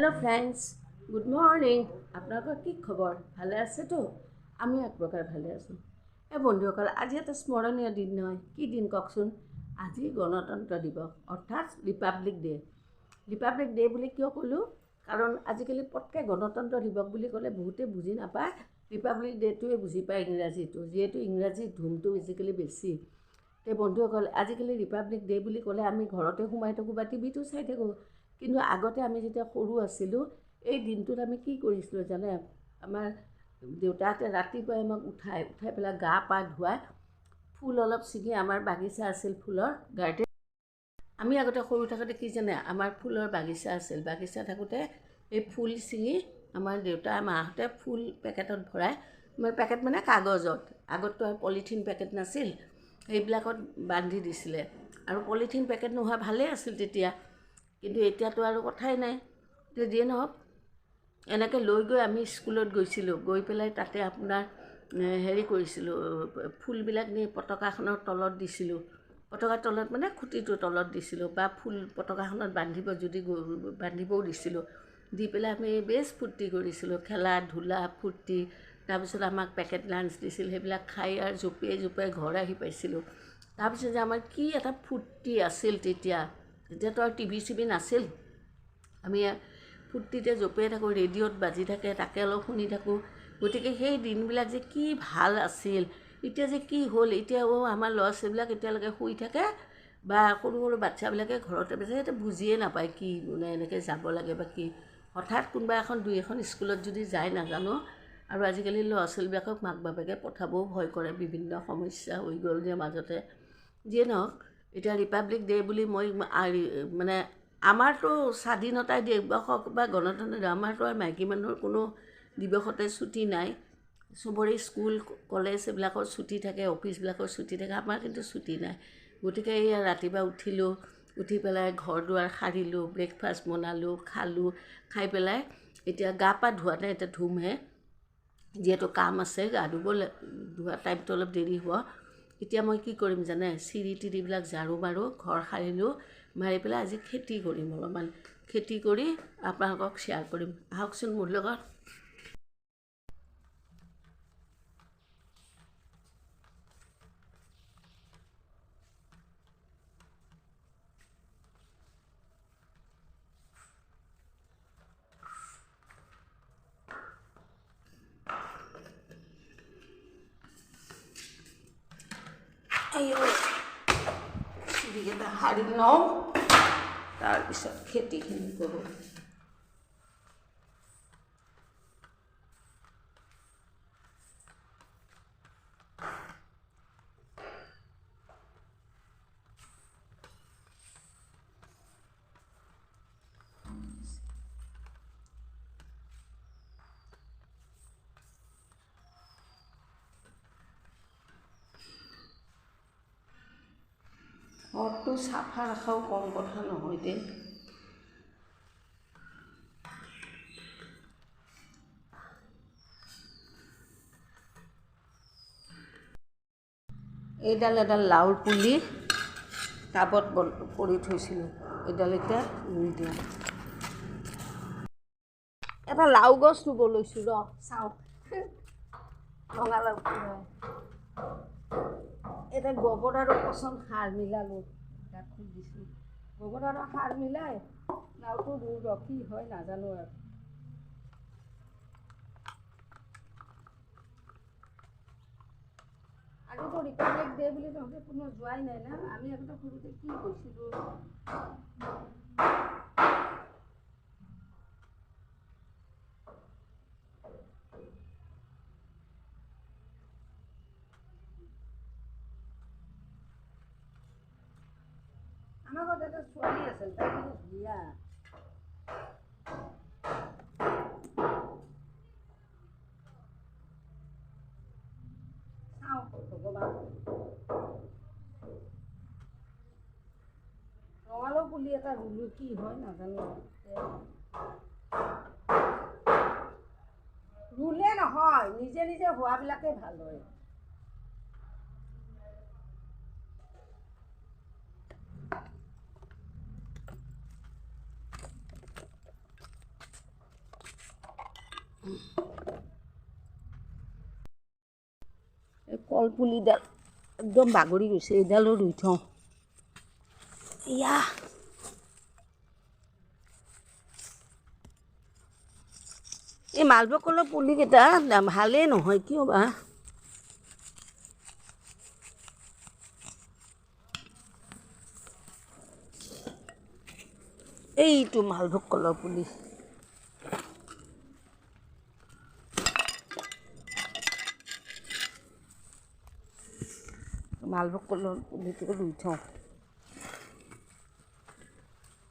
Hello' friends, good morning. আপোনালোকৰ কি খবৰ? ভালে আছেতো? আমি এক প্ৰকাৰ ভালে আছোঁ। বন্ধুসকল, আজি এটা স্মৰণীয় দিন নহয়, কি দিন কওকচোন? আজি গণতন্ত্ৰ দিৱস, অৰ্থাৎ ৰিপাব্লিক ডে'। ৰিপাব্লিক ডে' বুলি কিয় ক'লোঁ? কাৰণ আজিকালি পটকৈ গণতন্ত্ৰ দিৱস বুলি ক'লে বহুতে বুজি নাপায়, ৰিপাব্লিক ডে'টোৱে বুজি পায় ইংৰাজীটো, যিহেতু ইংৰাজীৰ ধুমটো বেছিকেলি বেছি। বন্ধুসকল, আজিকালি ৰিপাব্লিক ডে' বুলি ক'লে আমি ঘৰতে সোমাই থাকোঁ বা টিভিটো চাই থাকোঁ। কিন্তু আগতে আমি যেতিয়া সৰু আছিলোঁ, এই দিনটোত আমি কি কৰিছিলোঁ জানে? আমাৰ দেউতাহঁতে ৰাতিপুৱাই আমাক উঠাই পেলাই গা পা ধুৱাই ফুল অলপ ছিঙি, আমাৰ বাগিচা আছিল ফুলৰ গাৰ্ডেন। আমি আগতে সৰু থাকোঁতে কি জানে, আমাৰ ফুলৰ বাগিচা আছিল। বাগিচা থাকোঁতে এই ফুল ছিঙি আমাৰ দেউতা মাহঁতে ফুল পেকেটত ভৰাই, আমাৰ পেকেট মানে কাগজত, আগততো আৰু পলিথিন পেকেট নাছিল, সেইবিলাকত বান্ধি দিছিলে। আৰু পলিথিন পেকেট নোহোৱা ভালেই আছিল তেতিয়া, কিন্তু এতিয়াতো আৰু কথাই নাই। যিয়ে নহওক, এনেকৈ লৈ গৈ আমি স্কুলত গৈছিলোঁ, গৈ পেলাই তাতে আপোনাৰ হেৰি কৰিছিলোঁ, ফুলবিলাক নি পতাকাখনৰ তলত দিছিলোঁ। পতাকাৰ তলত মানে খুঁটিটোৰ তলত দিছিলোঁ, বা ফুল পতাকাখনত বান্ধিবও দিছিলোঁ। দি পেলাই আমি বেছ ফূৰ্তি কৰিছিলোঁ, খেলা ধূলা ফূৰ্তি। তাৰপিছত আমাক পেকেট লাঞ্চ দিছিল, সেইবিলাক খাই আৰু জঁপিয়াই ঘৰ আহি পাইছিলোঁ। তাৰপিছত যে আমাৰ কি এটা ফূৰ্তি আছিল তেতিয়াতো আৰু টিভি চিভি নাছিল। আমি ফূৰ্তিতে জঁপিয়াই থাকোঁ, ৰেডিঅ'ত বাজি থাকে, তাকে অলপ শুনি থাকোঁ। গতিকে সেই দিনবিলাক যে কি ভাল আছিল। এতিয়া যে কি হ'ল, এতিয়া আমাৰ ল'ৰা ছোৱালীবিলাক এতিয়ালৈকে শুই থাকে, বা সৰু সৰু বাচ্ছাবিলাকে ঘৰতে বেছে, সেইটো বুজিয়ে নাপায় কি মানে এনেকৈ যাব লাগে বা কি। হঠাৎ কোনোবা দুই এখন স্কুলত যদি যায় নাজানো। আৰু আজিকালি ল'ৰা ছোৱালীবিলাকক মাক বাপেকে পঠাবও ভয় কৰে, বিভিন্ন সমস্যা হৈ গ'ল যে মাজতে। যিয়ে নহওক, এতিয়া ৰিপাব্লিক ডে' বুলি মই মানে আমাৰতো স্বাধীনতাৰ দিৱস হওক বা গণতন্ত্ৰ, আমাৰতো আৰু মাইকী মানুহৰ কোনো দিৱসতে ছুটি নাই। চবৰে স্কুল কলেজ এইবিলাকৰ ছুটি থাকে, অফিচবিলাকৰ ছুটি থাকে, আমাৰ কিন্তু ছুটি নাই। গতিকে এয়া ৰাতিপুৱা উঠিলোঁ, উঠি পেলাই ঘৰ দুৱাৰ সাৰিলোঁ, ব্ৰেকফাষ্ট বনালোঁ, খালোঁ, খাই পেলাই এতিয়া গা পা ধোৱা নাই, এতিয়া ধুমহে, যিহেতু কাম আছে, গা ধোৱা টাইমটো অলপ দেৰি হ'ব। এতিয়া মই কি কৰিম জানে, চিৰি তিৰিবিলাক ঝাৰু মাৰোঁ, ঘৰ সাৰিলোঁ, মাৰি পেলাই আজি খেতি কৰিম, অলপমান খেতি কৰি আপোনালোকক শ্বেয়াৰ কৰিম। আহকচোন মোৰ লগত। চিৰিকেইটা সাৰি লওঁ, তাৰপিছত খেতিখিনি কৰোঁ। ঘৰটো চাফা ৰখাও কম কথা নহয় দেই। এডাল লাওৰ পুলি টাবত কৰি থৈছিলোঁ, এডাল এতিয়া ৰুই দিওঁ। এটা লাও গছ ৰুব লৈছোঁ, চাওঁ ৰঙালাও হয়। এটা গোবৰ আৰু পচন সাৰ মিলালোঁ, তাত থৈ দিছোঁ। গোবৰ আৰু সাৰ মিলাই লাওটো ৰুওঁ, কি হয় নাজানো আৰু। আজিতো ৰিপাব্লিক ডে' বুলি তহঁতে কোনো যোৱাই নাই না। আমি আগতে সৰুতে কি গৈছিলোঁ। আমাৰ ঘৰত এটা ছোৱালী আছিল, তাই কিন্তু ধুনীয়া। চাওঁ ভগৱান, ৰঙালাও পুলি এটা ৰুলোঁ, কি হয় নাজানো। ৰুলে নহয়, নিজে নিজে হোৱাবিলাকে ভাল হয়। কলপুলিডাল একদম বাগৰি গৈছে, এইডালো ৰুই থওঁ। এয়া এই মালভোগ কলৰ পুলিকেইটা ভালেই নহয়, কিয় বা? এইটো মালভোগ কলৰ পুলি। মালভোগ কলৰ পুলিটো ৰুই থওঁ।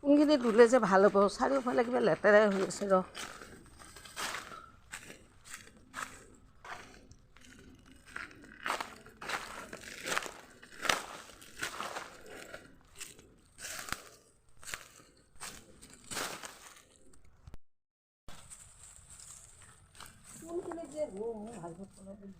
কোনখিনি ৰুলে যে ভাল হ'ব, চাৰিওফালে কিবা লেতেৰাই হৈ আছে ৰ। কোনখিনি যে মালভোগ কলৰ পুলি।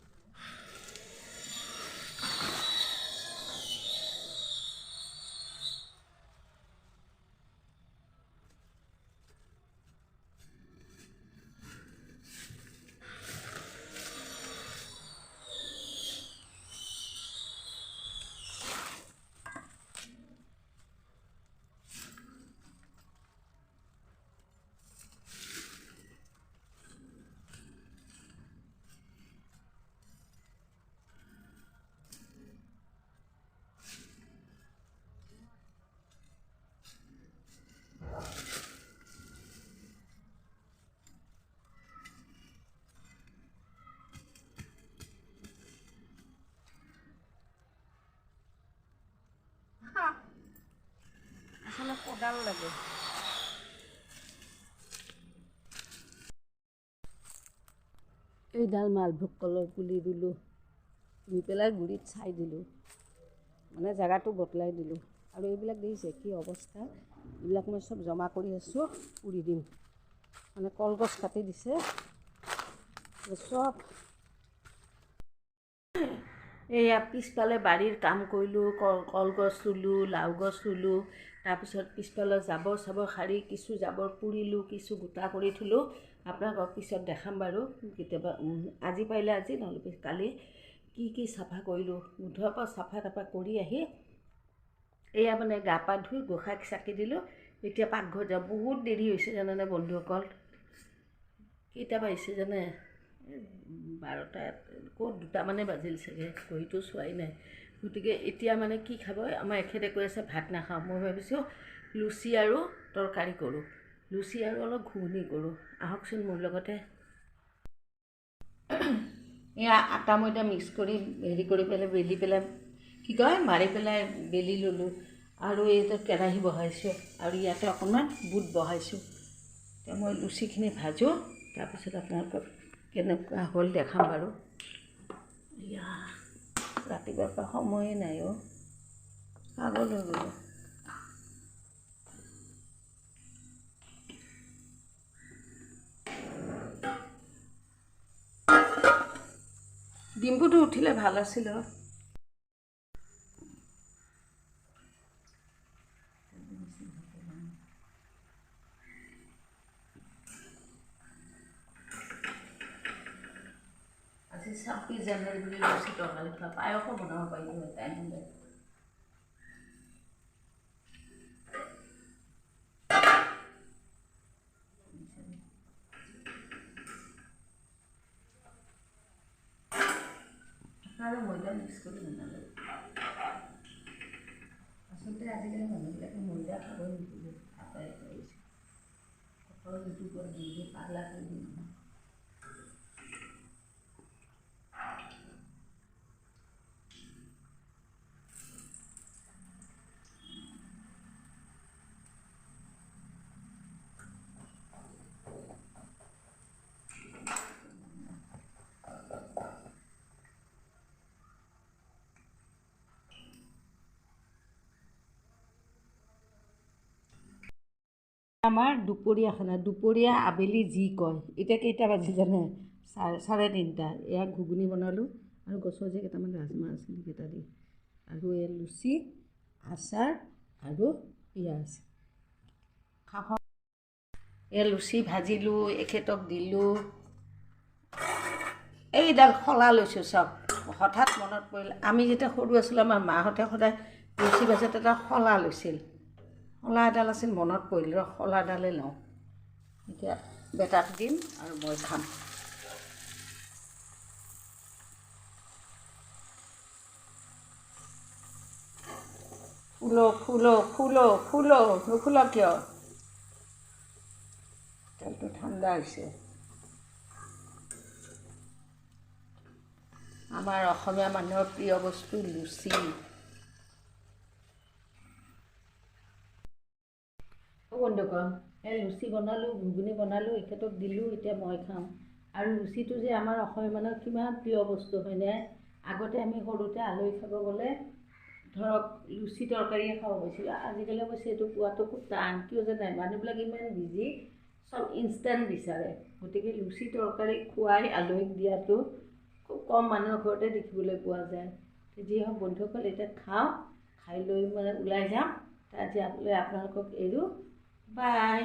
আসলে কোদাল লাগে। এইডাল মালভোগ কলৰ পুলি ৰুলোঁ, ৰুই পেলাই গুৰিত চাই দিলোঁ, মানে জেগাটো বদলাই দিলোঁ। আৰু এইবিলাক দেখিছে কি অৱস্থা, এইবিলাক মই চব জমা কৰি আছোঁ, পুৰি দিম। মানে কলগছ কাটি দিছে চব। এয়া পিছফালে বাৰীৰ কাম কৰিলোঁ, কলগছ ৰুলোঁ, লাও গছ ৰুলোঁ, তাৰপিছত পিছফালৰ জাবৰ চাবৰ সাৰি কিছু জাবৰ পুৰিলোঁ, কিছু গোটা কৰি থলোঁ। আপোনালোকক পিছত দেখাম বাৰু কেতিয়াবা, আজি পাৰিলে আজি, নহ'লে কালি কি চাফা কৰিলোঁ। মুঠৰ পৰা চাফা তাফা কৰি আহি এয়া মানে গা পা ধুই গোসাঁইক চাকি দিলোঁ। এতিয়া পাকঘৰ যাওঁ। বহুত দেৰি হৈছে জানেনে বন্ধুসকল। কেইটা বাজিছে জানে? 12টা, ক'ত 2টা মানে বাজিল চাগে, ঘড়ীটো চোৱাই নাই। গতিকে এতিয়া মানে কি খাব, আমাৰ এখেতে কৈ আছে ভাত নাখাওঁ। মই ভাবিছোঁ লুচি আৰু তৰকাৰী কৰোঁ, লুচি আৰু অলপ ঘুগুনি কৰোঁ। আহকচোন মোৰ লগতে। এয়া আটা ময়দা মিক্স কৰি হেৰি কৰি পেলাই বেলি পেলাই কি কয় মাৰি পেলাই বেলি ল'লোঁ। আৰু এইটো কেৰাহী বহাইছোঁ, আৰু ইয়াতে অকণমান বুট বহাইছোঁ। এতিয়া মই লুচিখিনি ভাজোঁ, তাৰপিছত আপোনালোকক কেনেকুৱা হ'ল দেখাম বাৰু। এয়া ৰাতিপুৱাৰ পৰা সময়ে নাই অ', আগলৈ গ'লোঁ। ডিম্পুটো উঠিলে ভাল আছিল। আজি 26 জানুৱাৰী বুলি লুচি তৰকাৰী খোৱা, পায়সো বনাব পাৰিলোঁ হয় টাইম হ'লে। আৰু ময়দা মিক্স কৰি বনালোঁ। আচলতে আজিকালি মানুহবিলাকে ময়দা খাবই নিদিয়ে, আটাই পাৰিছে। কলৰ ইউটিউবত দি পাগলা কৰি দিয়ে। আমাৰ দুপৰীয়া খানা, দুপৰীয়া আবেলি যি কয়। এতিয়া কেইটা বাজি জানে? 3:30। এয়া ঘুগুনি বনালোঁ, আৰু গছৰ যে কেইটামান ৰাজমাহ আছিল সেইকেইটা দি, আৰু এয়া লুচি, আচাৰ আৰু পিঁয়াজ। এয়া লুচি ভাজিলোঁ, এখেতক দিলোঁ। এইডাল শলা লৈছোঁ চাওক, হঠাৎ মনত পৰিল, আমি যেতিয়া সৰু আছিলোঁ আমাৰ মাহঁতে সদায় লুচি ভাজাত এটা শলা লৈছিল। শলা এডাল আছিল, মনত পৰিল শলাডালে লওঁ। এতিয়া বেটাক দিম আৰু মই খাম। ফুলো নুফুল কিয়? তেলটো ঠাণ্ডা হৈছে। আমাৰ অসমীয়া মানুহৰ প্ৰিয় বস্তু লুচি। বন্ধুগণ, এই লুচি বনালোঁ, ঘুগুনি বনালোঁ, এখেতক দিলোঁ, এতিয়া মই খাম। আৰু লুচিটো যে আমাৰ অসমীয়া মানুহৰ কিমান প্ৰিয় বস্তু হয়নে? আগতে আমি সৰুতে আলহী খাব গ'লে ধৰক লুচি তৰকাৰীয়ে খাব পাইছিলোঁ। আজিকালি অৱশ্যে এইটো পোৱাটো খুব টান, কিয় জানে? মানুহবিলাক ইমান বিজি, চব ইনষ্টেণ্ট বিচাৰে। গতিকে লুচি তৰকাৰী খুৱাই আলহীক দিয়াটো খুব কম মানুহৰ ঘৰতে দেখিবলৈ পোৱা যায়। যি হওক বন্ধুসকল, এতিয়া খাওঁ, খাই লৈ ওলাই যাম। আজিলৈ আপোনালোকক এৰো। বাই।